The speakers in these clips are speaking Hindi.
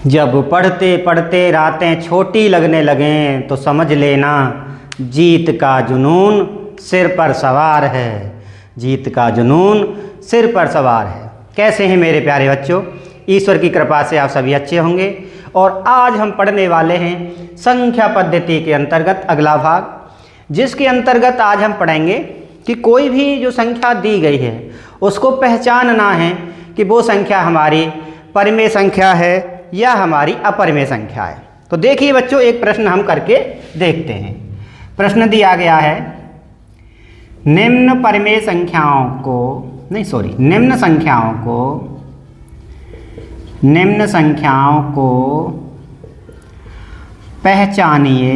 जब पढ़ते पढ़ते रातें छोटी लगने लगें तो समझ लेना जीत का जुनून सिर पर सवार है। जीत का जुनून सिर पर सवार है। कैसे हैं मेरे प्यारे बच्चों? ईश्वर की कृपा से आप सभी अच्छे होंगे। और आज हम पढ़ने वाले हैं संख्या पद्धति के अंतर्गत अगला भाग, जिसके अंतर्गत आज हम पढ़ेंगे कि कोई भी जो संख्या दी गई है उसको पहचानना है कि वो संख्या हमारी परिमेय संख्या है या हमारी अपरिमेय संख्या है। तो देखिए बच्चों, एक प्रश्न हम करके देखते हैं। प्रश्न दिया गया है, निम्न परिमेय संख्याओं को निम्न संख्याओं को पहचानिए।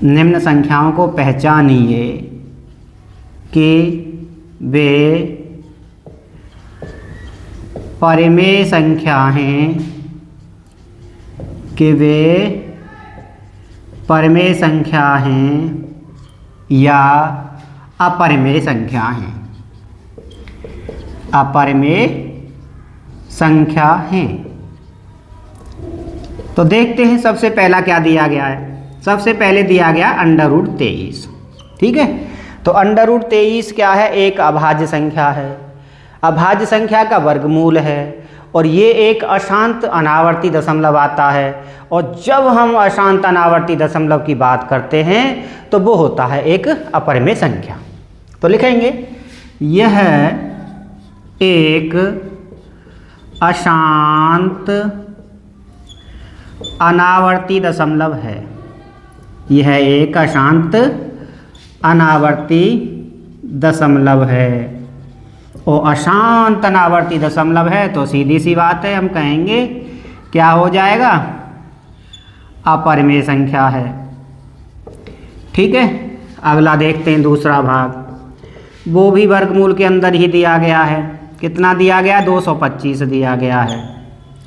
निम्न संख्याओं को पहचानिए कि वे परिमेय संख्या हैं, या अपरिमेय संख्या हैं। अपरिमेय संख्या हैं। तो देखते हैं सबसे पहला क्या दिया गया है। सबसे पहले दिया गया √23। ठीक है, तो √23 क्या है? एक अभाज्य संख्या है। अभाज्य संख्या का वर्गमूल है और ये एक अशांत अनावर्ती दशमलव आता है। और जब हम अशांत अनावर्ती दशमलव की बात करते हैं तो वो होता है एक अपरिमेय संख्या। तो लिखेंगे यह एक अशांत अनावर्ती दशमलव है। यह एक अशांत अनावर्ती दशमलव है। और अशांत अनावर्ती दशमलव है तो सीधी सी बात है, हम कहेंगे क्या हो जाएगा? अपरिमेय संख्या है। ठीक है, अगला देखते हैं दूसरा भाग। वो भी वर्गमूल के अंदर ही दिया गया है। कितना दिया गया? 225 दिया गया है।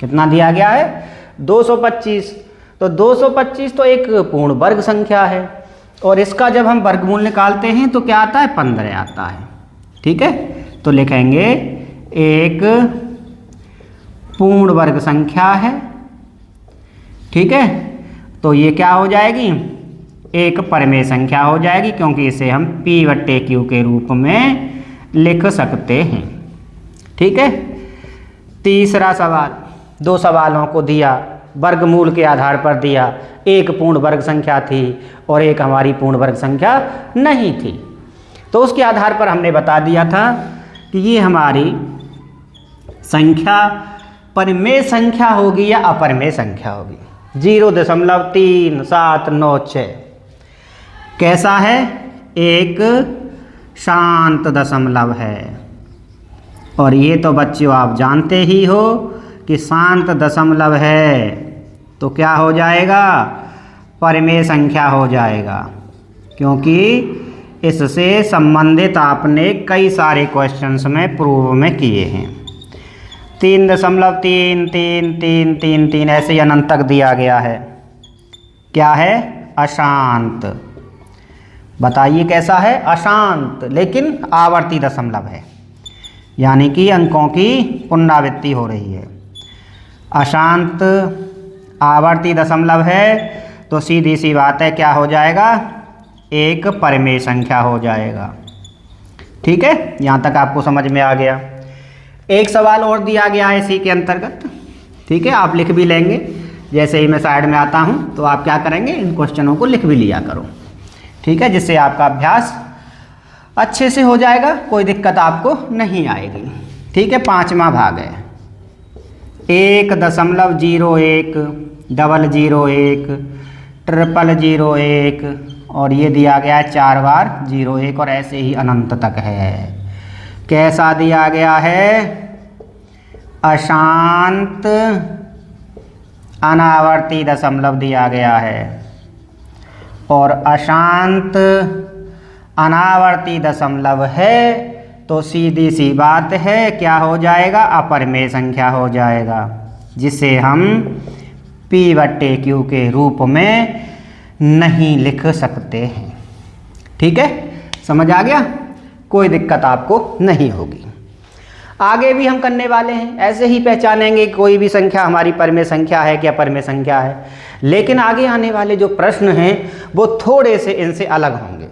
कितना दिया गया है? 225। तो 225 तो एक पूर्ण वर्ग संख्या है और इसका जब हम वर्गमूल निकालते हैं तो क्या आता है? 15 आता है। ठीक है, तो लिखेंगे एक पूर्ण वर्ग संख्या है। ठीक है, तो ये क्या हो जाएगी? एक परिमेय संख्या हो जाएगी, क्योंकि इसे हम P/Q के रूप में लिख सकते हैं। ठीक है, तीसरा सवाल, दो सवालों को दिया, वर्गमूल के आधार पर दिया। एक पूर्ण वर्ग संख्या थी और एक हमारी पूर्ण वर्ग संख्या नहीं थी। तो उसके आधार पर हमने बता दिया था कि ये हमारी संख्या परिमेय संख्या होगी या अपरिमेय संख्या होगी। 0.3796 कैसा है? एक शांत दशमलव है। और ये तो बच्चों आप जानते ही हो कि शांत दशमलव है तो क्या हो जाएगा? परिमेय संख्या हो जाएगा, क्योंकि इससे संबंधित आपने कई सारे क्वेश्चंस में प्रूव में किए हैं। 3.333333 ऐसे ही अनंत तक दिया गया है। क्या है? अशांत। बताइए कैसा है? अशांत, लेकिन आवर्ती दशमलव है, यानी कि अंकों की पुनरावृत्ति हो रही है। अशांत आवर्ती दशमलव है तो सीधी सी बात है, क्या हो जाएगा? एक परिमेय संख्या हो जाएगा। ठीक है, यहाँ तक आपको समझ में आ गया। एक सवाल और दिया गया है इसी के अंतर्गत। ठीक है, आप लिख भी लेंगे। जैसे ही मैं साइड में आता हूँ तो आप क्या करेंगे? इन क्वेश्चनों को लिख भी लिया करो। ठीक है, जिससे आपका अभ्यास अच्छे से हो जाएगा, कोई दिक्कत आपको नहीं आएगी। ठीक है, पांचवा भाग है 1.01 001 000 और ये दिया गया है 4 बार 01 और ऐसे ही अनंत तक है। कैसा दिया गया है? अशांत अनावर्ती दशमलव दिया गया है। और अशांत अनावर्ती दशमलव है तो सीधी सी बात है, क्या हो जाएगा? अपरिमेय संख्या हो जाएगा, जिसे हम P/Q के रूप में नहीं लिख सकते हैं। ठीक है, समझ आ गया? कोई दिक्कत आपको नहीं होगी। आगे भी हम करने वाले हैं, ऐसे ही पहचानेंगे कोई भी संख्या हमारी परमेय संख्या है क्या परमेय संख्या है। लेकिन आगे आने वाले जो प्रश्न हैं वो थोड़े से इनसे अलग होंगे,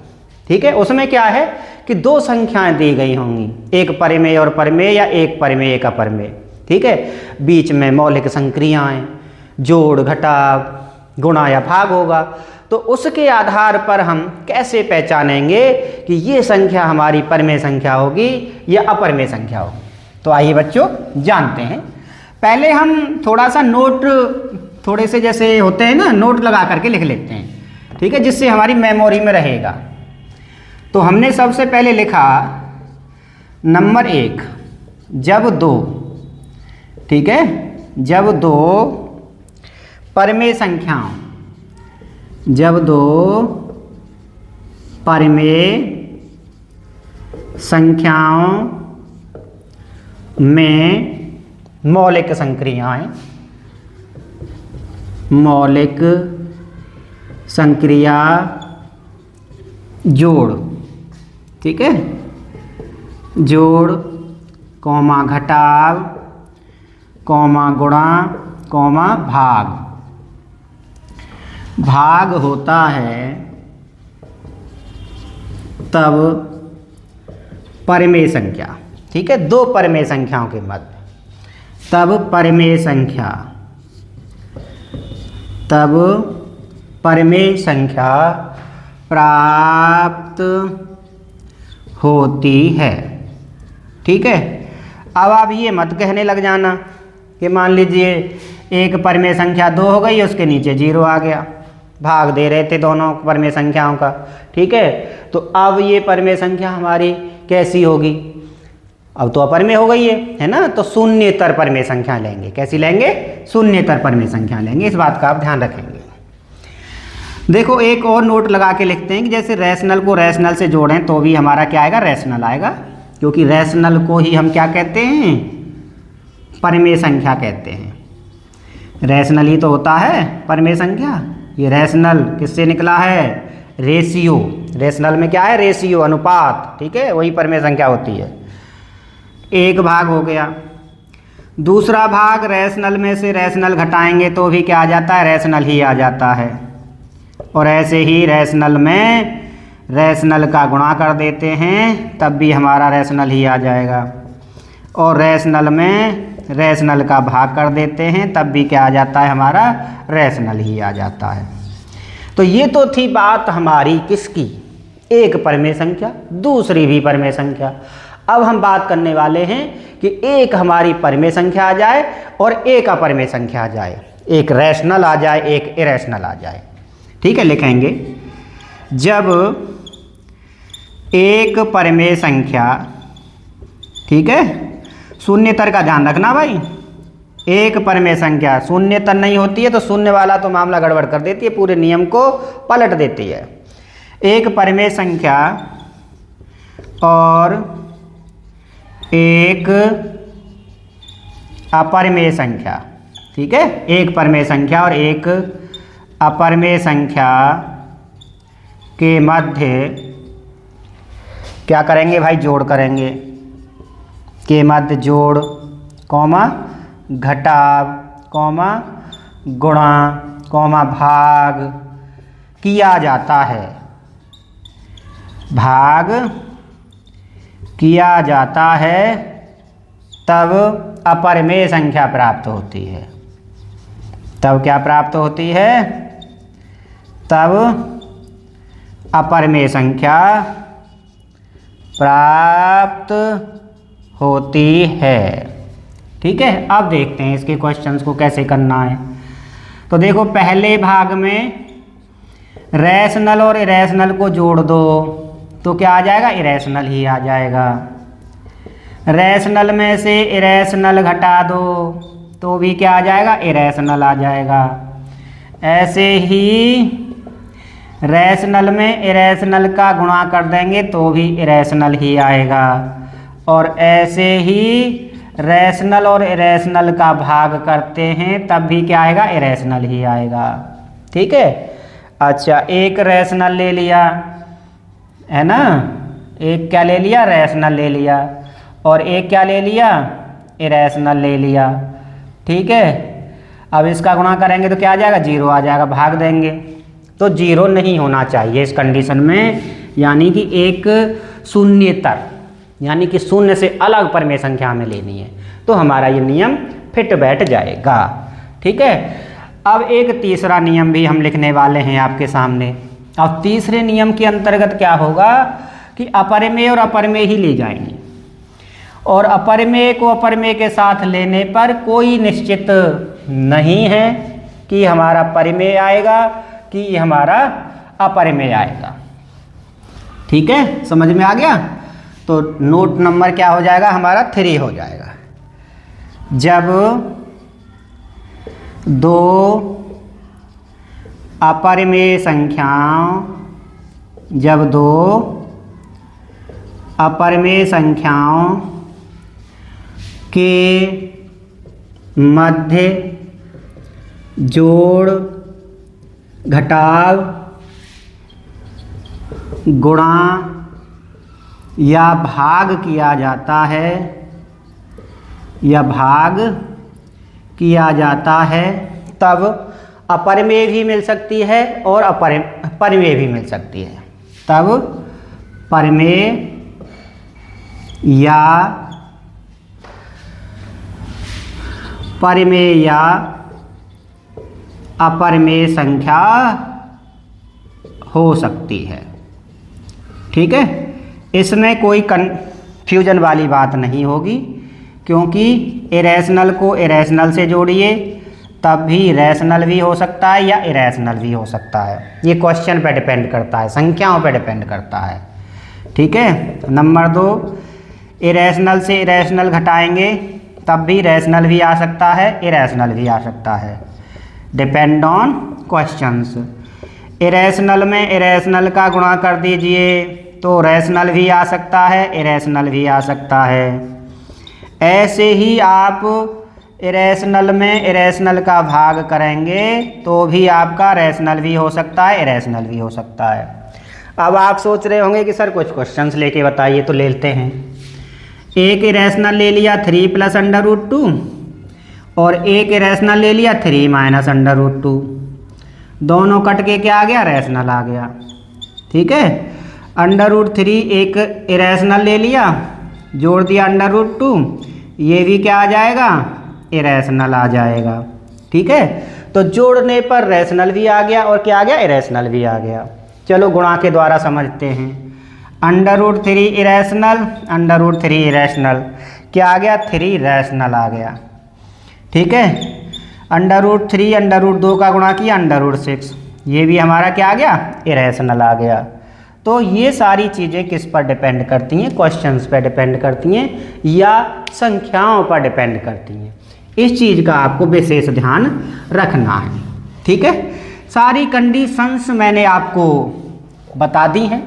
ठीक है। उसमें क्या है कि दो संख्याएं दी गई होंगी, एक परमेय और परमेय या एक परमेय एक अपरमेय, ठीक है। बीच में मौलिक संक्रियाएं, जोड़ घटाव गुणा या भाग होगा। तो उसके आधार पर हम कैसे पहचानेंगे कि ये संख्या हमारी परमेय संख्या होगी या अपरमेय संख्या होगी। तो आइए बच्चों जानते हैं। पहले हम थोड़ा सा नोट, थोड़े से जैसे होते हैं ना, नोट लगा करके लिख लेते हैं, ठीक है, जिससे हमारी मेमोरी में रहेगा। तो हमने सबसे पहले लिखा नंबर 1, जब 2, ठीक है, जब 2 परमेय संख्याओं, जब 2 परमेय संख्याओं में मौलिक संक्रियाएं, मौलिक संक्रिया जोड़, ठीक है, जोड़ कौमा घटाव कौमा गुणा कौमा भाग, भाग होता है तब परमेय संख्या, ठीक है, दो परमेय संख्याओं के मध्य, तब परमेय संख्या, तब परमेय संख्या प्राप्त होती है, ठीक है। अब आप ये मत कहने लग जाना कि मान लीजिए एक परमेय संख्या 2 हो गई, उसके नीचे 0 आ गया, भाग दे रहे थे दोनों परमेय संख्याओं का, ठीक है। तो अब ये परमेय संख्या हमारी कैसी होगी, अब तो अपरमेय हो गई है ना। तो शून्येतर परमेय संख्या लेंगे, कैसी लेंगे, शून्येतर परमेय संख्या लेंगे, इस बात का आप ध्यान रखेंगे। देखो एक और नोट लगा के लिखते हैं कि जैसे रैशनल को रैशनल से जोड़ें तो भी हमारा क्या आएगा, रैशनल आएगा, क्योंकि रैशनल को ही हम क्या कहते हैं, परमेय संख्या कहते हैं। रैशनल ही तो होता है परमेय संख्या। ये रैशनल किससे निकला है, रेशियो, रैशनल में क्या है, रेशियो, अनुपात, ठीक है, वही परमेय संख्या होती है। एक भाग हो गया, दूसरा भाग रैशनल में से रैशनल घटाएंगे तो भी क्या आ जाता है, रैशनल ही आ जाता है। और ऐसे ही रैशनल में रैशनल का गुणा कर देते हैं तब भी हमारा रैशनल ही आ जाएगा, और रैशनल में रैशनल का भाग कर देते हैं तब भी क्या आ जाता है, हमारा रैशनल ही आ जाता है। तो ये तो थी बात हमारी किसकी, एक परमेय संख्या, दूसरी भी परमेय संख्या। अब हम बात करने वाले हैं कि एक हमारी परमेय संख्या आ जाए और एक अपरमेय संख्या आ जाए, एक रैशनल आ जाए एक इरैशनल आ जाए, ठीक है। लिखेंगे जब एक परमेय संख्या, ठीक है, शून्येतर का ध्यान रखना भाई, एक परमेय संख्या शून्येतर नहीं होती है तो शून्य वाला तो मामला गड़बड़ कर देती है, पूरे नियम को पलट देती है। एक परमेय संख्या और एक अपरमेय संख्या, ठीक है, एक परमेय संख्या और एक अपरमेय संख्या के मध्य क्या करेंगे भाई, जोड़ करेंगे, के मध्य जोड़ कौमा घटाव कौमा गुणा कौमा भाग किया जाता है, भाग किया जाता है, तब अपरमेय संख्या प्राप्त होती है। तब क्या प्राप्त होती है, तब अपरमेय संख्या प्राप्त होती है, ठीक है। अब देखते हैं इसके क्वेश्चंस को कैसे करना है। तो देखो पहले भाग में रैशनल और इरैशनल को जोड़ दो तो क्या आ जाएगा, इरैशनल ही आ जाएगा। रैशनल में से इरैशनल घटा दो तो भी क्या आ जाएगा, इरैशनल आ जाएगा। ऐसे ही रैशनल में इरैशनल का गुणा कर देंगे तो भी इरैशनल ही आएगा, और ऐसे ही रैशनल और इरैशनल का भाग करते हैं तब भी क्या आएगा, इरैशनल ही आएगा, ठीक है। अच्छा एक रैशनल ले लिया है ना, एक क्या ले लिया, रैशनल ले लिया, और एक क्या ले लिया, इरेशनल ले लिया। ठीक है, अब इसका गुणा करेंगे तो क्या आ जाएगा, 0 आ जाएगा, भाग देंगे। तो 0 नहीं होना चाहिए इस कंडीशन में, यानी कि एक शून्येतर, यानी कि शून्य से अलग परमेय संख्या में लेनी है, तो हमारा ये नियम फिट बैठ जाएगा। ठीक है, अब एक तीसरा नियम भी हम लिखने वाले हैं आपके सामने। अब तीसरे नियम के अंतर्गत क्या होगा कि अपरिमेय और अपरिमेय ही ले जाएंगे, और अपरिमेय को अपरिमेय के साथ लेने पर कोई निश्चित नहीं है कि हमारा परिमेय आएगा कि हमारा अपरिमेय आएगा। ठीक है, समझ में आ गया। तो नोट नंबर क्या हो जाएगा हमारा, 3 हो जाएगा। जब दो अपरिमेय संख्याओं, जब दो अपरिमेय संख्याओं के मध्य जोड़, घटाव, गुणा या भाग किया जाता है, या भाग किया जाता है, तब अपरिमेय भी मिल सकती है और परिमेय भी मिल सकती है। तब परिमेय या अपरिमेय संख्या हो सकती है। ठीक है, इसमें कोई कन्फ्यूजन वाली बात नहीं होगी, क्योंकि इरेशनल को इरेशनल से जोड़िए तब भी रैशनल भी हो सकता है या इरेशनल भी हो सकता है। ये क्वेश्चन पे डिपेंड करता है, संख्याओं पे डिपेंड करता है। ठीक है, नंबर 2, इरेशनल से इरेशनल घटाएंगे तब भी रैशनल भी आ सकता है, इरेशनल भी आ सकता है, डिपेंड ऑन क्वेश्चंस। इरेशनल में इरेशनल का गुणा कर दीजिए तो रैशनल भी आ सकता है, इरेशनल भी आ सकता है। ऐसे ही आप इरेशनल में इरेशनल का भाग करेंगे तो भी आपका रैशनल भी हो सकता है, इरेशनल भी हो सकता है। अब आप सोच रहे होंगे कि सर कुछ क्वेश्चंस लेके बताइए, तो ले लेते हैं। एक इरेशनल ले लिया 3 + √2 और एक इरेशनल ले लिया 3 - √2, दोनों कट के क्या आ गया, रैशनल आ गया। ठीक है, √3 एक इरेशनल ले लिया, जोड़ दिया √2, ये भी क्या आ जाएगा, इरेशनल आ जाएगा। ठीक है, तो जोड़ने पर रैशनल भी आ गया और क्या आ गया, इरेशनल भी आ गया। चलो गुणा के द्वारा समझते हैं। √3 इरेशनल, √3 इरेशनल, क्या आ गया, 3 रैशनल आ गया। ठीक है, √3 √2 का गुणा किया √6, ये भी हमारा क्या आ गया, इरेशनल आ गया। तो ये सारी चीज़ें किस पर डिपेंड करती हैं, क्वेश्चंस पर डिपेंड करती हैं या संख्याओं पर डिपेंड करती हैं। इस चीज़ का आपको विशेष ध्यान रखना है। ठीक है, सारी कंडीशंस मैंने आपको बता दी हैं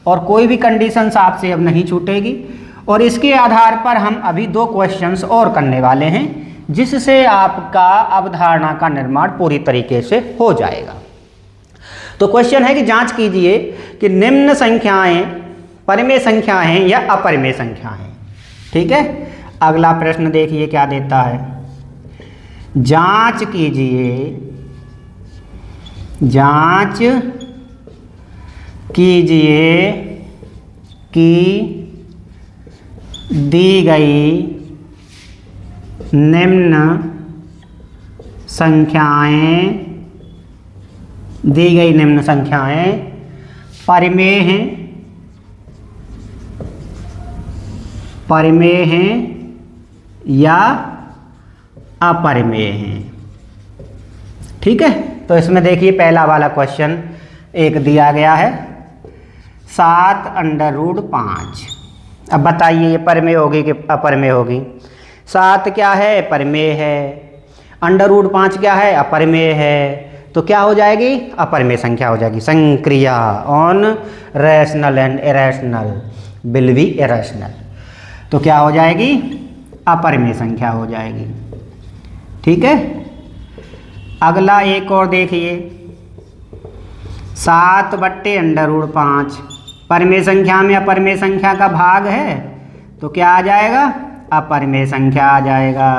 और कोई भी कंडीशंस आपसे अब नहीं छूटेगी, और इसके आधार पर हम अभी 2 क्वेश्चंस और करने वाले हैं, जिससे आपका अवधारणा का निर्माण पूरी तरीके से हो जाएगा। तो क्वेश्चन है कि जांच कीजिए कि निम्न संख्याएं परिमेय संख्या हैं या अपरिमेय संख्या हैं। ठीक है, अगला प्रश्न देखिए क्या देता है। जांच कीजिए, जांच कीजिए कि दी गई निम्न संख्याएं, दी गई निम्न संख्याएं परिमेय हैं, परिमेय हैं या अपरिमेय हैं। ठीक है, तो इसमें देखिए पहला वाला क्वेश्चन एक दिया गया है 7 √5। अब बताइए ये परिमेय होगी कि अपरिमेय होगी। 7 क्या है, परिमेय है, √5 क्या है, अपरिमेय है, तो क्या हो जाएगी, अपरिमेय संख्या हो जाएगी। संक्रिया on rational and irrational will be irrational, तो क्या हो जाएगी, अपरिमेय संख्या हो जाएगी। ठीक है, अगला एक और देखिए 7 / √5, परिमेय संख्या में अपरिमेय संख्या का भाग है तो क्या आ जाएगा, अपरिमेय संख्या आ जाएगा।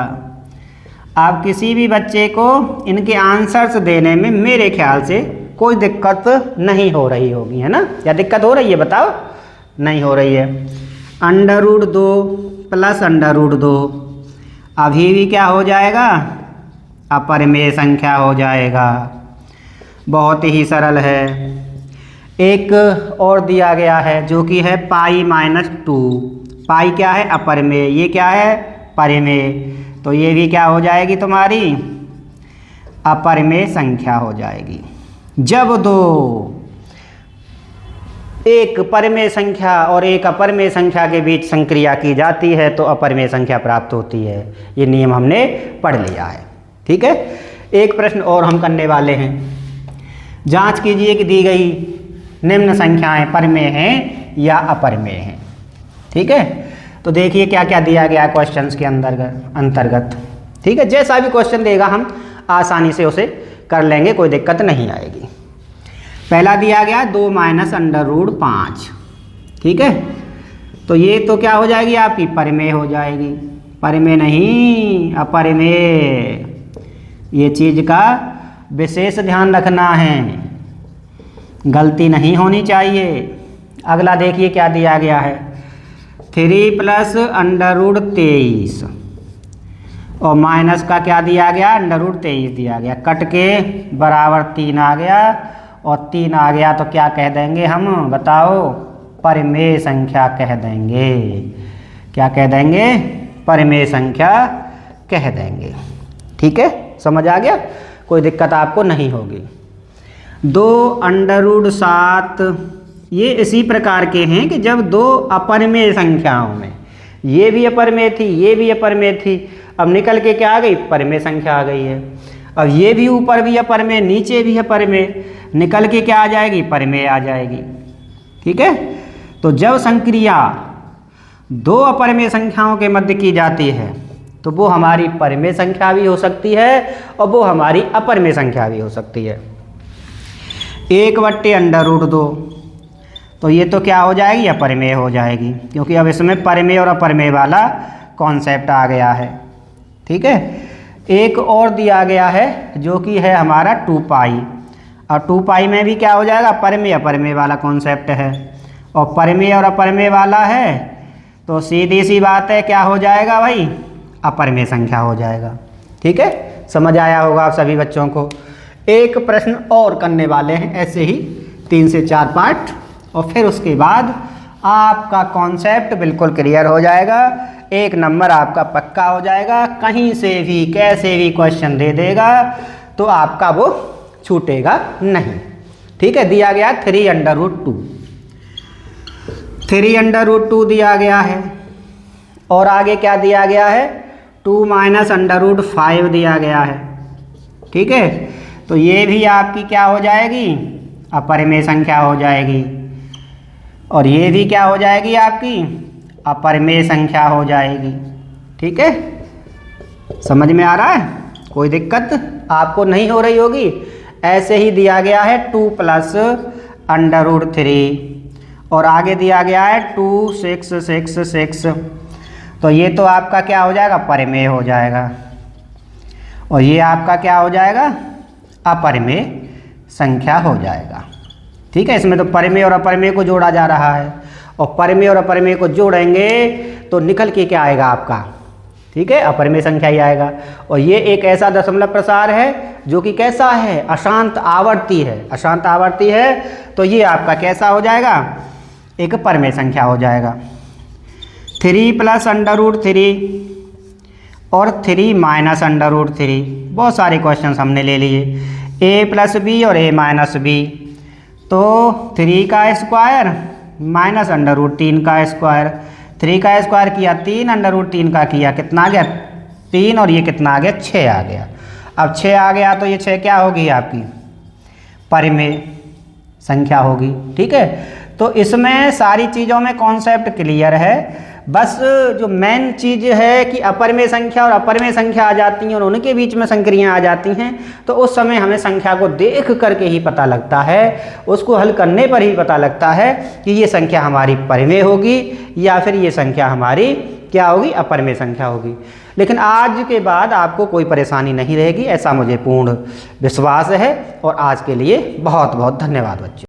अब किसी भी बच्चे को इनके आंसर्स देने में मेरे ख्याल से कोई दिक्कत नहीं हो रही होगी, है ना? या दिक्कत हो रही है, बताओ? नहीं हो रही है। √2 प्लस √2 अभी भी क्या हो जाएगा, अपरिमेय संख्या हो जाएगा। बहुत ही सरल है। एक और दिया गया है जो कि है π-2। पाई क्या है, अपरिमेय, ये क्या है, परिमेय। तो ये भी क्या हो जाएगी तुम्हारी, अपरिमेय संख्या हो जाएगी। जब दो एक परिमेय संख्या और एक अपरिमेय संख्या के बीच संक्रिया की जाती है तो अपरिमेय संख्या प्राप्त होती है। ये नियम हमने पढ़ लिया है, ठीक है। एक प्रश्न और हम करने वाले हैं। जांच कीजिए कि दी गई निम्न संख्याएं परिमेय हैं या अपरिमेय हैं, ठीक है। तो देखिए क्या क्या दिया गया क्वेश्चंस के अंतर्गत, ठीक है। जैसा भी क्वेश्चन देगा हम आसानी से उसे कर लेंगे, कोई दिक्कत नहीं आएगी। पहला दिया गया 2 - √5, ठीक है। तो ये तो क्या हो जाएगी आपकी, परिमेय हो जाएगी। परिमेय नहीं, अपरिमेय। ये चीज़ का विशेष ध्यान रखना है, गलती नहीं होनी चाहिए। अगला देखिए क्या दिया गया है, 3 + √23 और माइनस का क्या दिया गया, √23 दिया गया। कट के बराबर 3 आ गया और 3 आ गया तो क्या कह देंगे हम, बताओ? परिमेय संख्या कह देंगे। क्या कह देंगे, परिमेय संख्या कह देंगे, ठीक है। समझ आ गया, कोई दिक्कत आपको नहीं होगी। 2 √7 ये इसी प्रकार के हैं कि जब दो अपरिमेय संख्याओं में, ये भी अपरिमेय थी, ये भी अपरिमेय थी, अब निकल के क्या आ गई, परिमेय संख्या आ गई है। अब ये भी ऊपर भी अपरिमेय, नीचे भी अपरिमेय, निकल के क्या आ जाएगी, परिमेय आ जाएगी, ठीक है। तो जब संक्रिया दो अपरिमेय संख्याओं के मध्य की जाती है तो वो हमारी परिमेय संख्या भी हो सकती है और वो हमारी अपरिमेय संख्या भी हो सकती है। 1/√2 तो ये तो क्या हो जाएगी, अपरिमेय हो जाएगी, क्योंकि अब इसमें परिमेय और अपरिमेय वाला कॉन्सेप्ट आ गया है, ठीक है। एक और दिया गया है जो कि है हमारा 2π, और 2π में भी क्या हो जाएगा, परिमेय अपरिमेय वाला कॉन्सेप्ट है। और परिमेय और अपरिमेय वाला है तो सीधी सी बात है, क्या हो जाएगा भाई, अपरिमेय संख्या हो जाएगा, ठीक है। समझ आया होगा आप सभी बच्चों को। एक प्रश्न और करने वाले हैं ऐसे ही 3 से 4 पार्ट, और फिर उसके बाद आपका कॉन्सेप्ट बिल्कुल क्लियर हो जाएगा। 1 नंबर आपका पक्का हो जाएगा। कहीं से भी कैसे भी क्वेश्चन दे देगा तो आपका वो छूटेगा नहीं, ठीक है। दिया गया 3√2, 3√2 दिया गया है। और आगे क्या दिया गया है, 2 - √5 दिया गया है, ठीक है। तो ये भी आपकी क्या हो जाएगी, अपरिमेय संख्या हो जाएगी। और ये भी क्या हो जाएगी आपकी, अपरिमेय संख्या हो जाएगी, ठीक है। समझ में आ रहा है, कोई दिक्कत आपको नहीं हो रही होगी। ऐसे ही दिया गया है 2 + √3 और आगे दिया गया है 2 6 6 6। तो ये तो आपका क्या हो जाएगा, परिमेय हो जाएगा। और ये आपका क्या हो जाएगा, अपरिमेय संख्या हो जाएगा, ठीक है। इसमें तो परिमेय और अपरिमेय को जोड़ा जा रहा है, और परिमेय और अपरिमेय को जोड़ेंगे तो निकल के क्या आएगा आपका, ठीक है, अपरिमेय संख्या ही आएगा। और ये एक ऐसा दशमलव प्रसार है जो कि कैसा है, अशांत आवर्ती है। अशांत आवर्ती है तो ये आपका कैसा हो जाएगा, एक परिमेय संख्या हो जाएगा। 3 + √3 और 3 - √3, बहुत सारे क्वेश्चंस हमने ले लिए। a + b और a - b, तो 3 का स्क्वायर माइनस √3 का स्क्वायर। 3 का स्क्वायर किया 3, √3 का किया कितना आ गया 3, और ये कितना आ गया 6 आ गया। अब 6 आ गया तो ये 6 क्या होगी आपकी, परिमेय संख्या होगी, ठीक है। तो इसमें सारी चीज़ों में कॉन्सेप्ट क्लियर है, बस जो मेन चीज़ है कि अपरिमेय संख्या और अपरिमेय संख्या आ जाती हैं और उनके बीच में संक्रियाँ आ जाती हैं, तो उस समय हमें संख्या को देख करके ही पता लगता है, उसको हल करने पर ही पता लगता है कि ये संख्या हमारी परिमेय होगी या फिर ये संख्या हमारी क्या होगी, अपरिमेय संख्या होगी। लेकिन आज के बाद आपको कोई परेशानी नहीं रहेगी, ऐसा मुझे पूर्ण विश्वास है। और आज के लिए बहुत बहुत धन्यवाद बच्चों।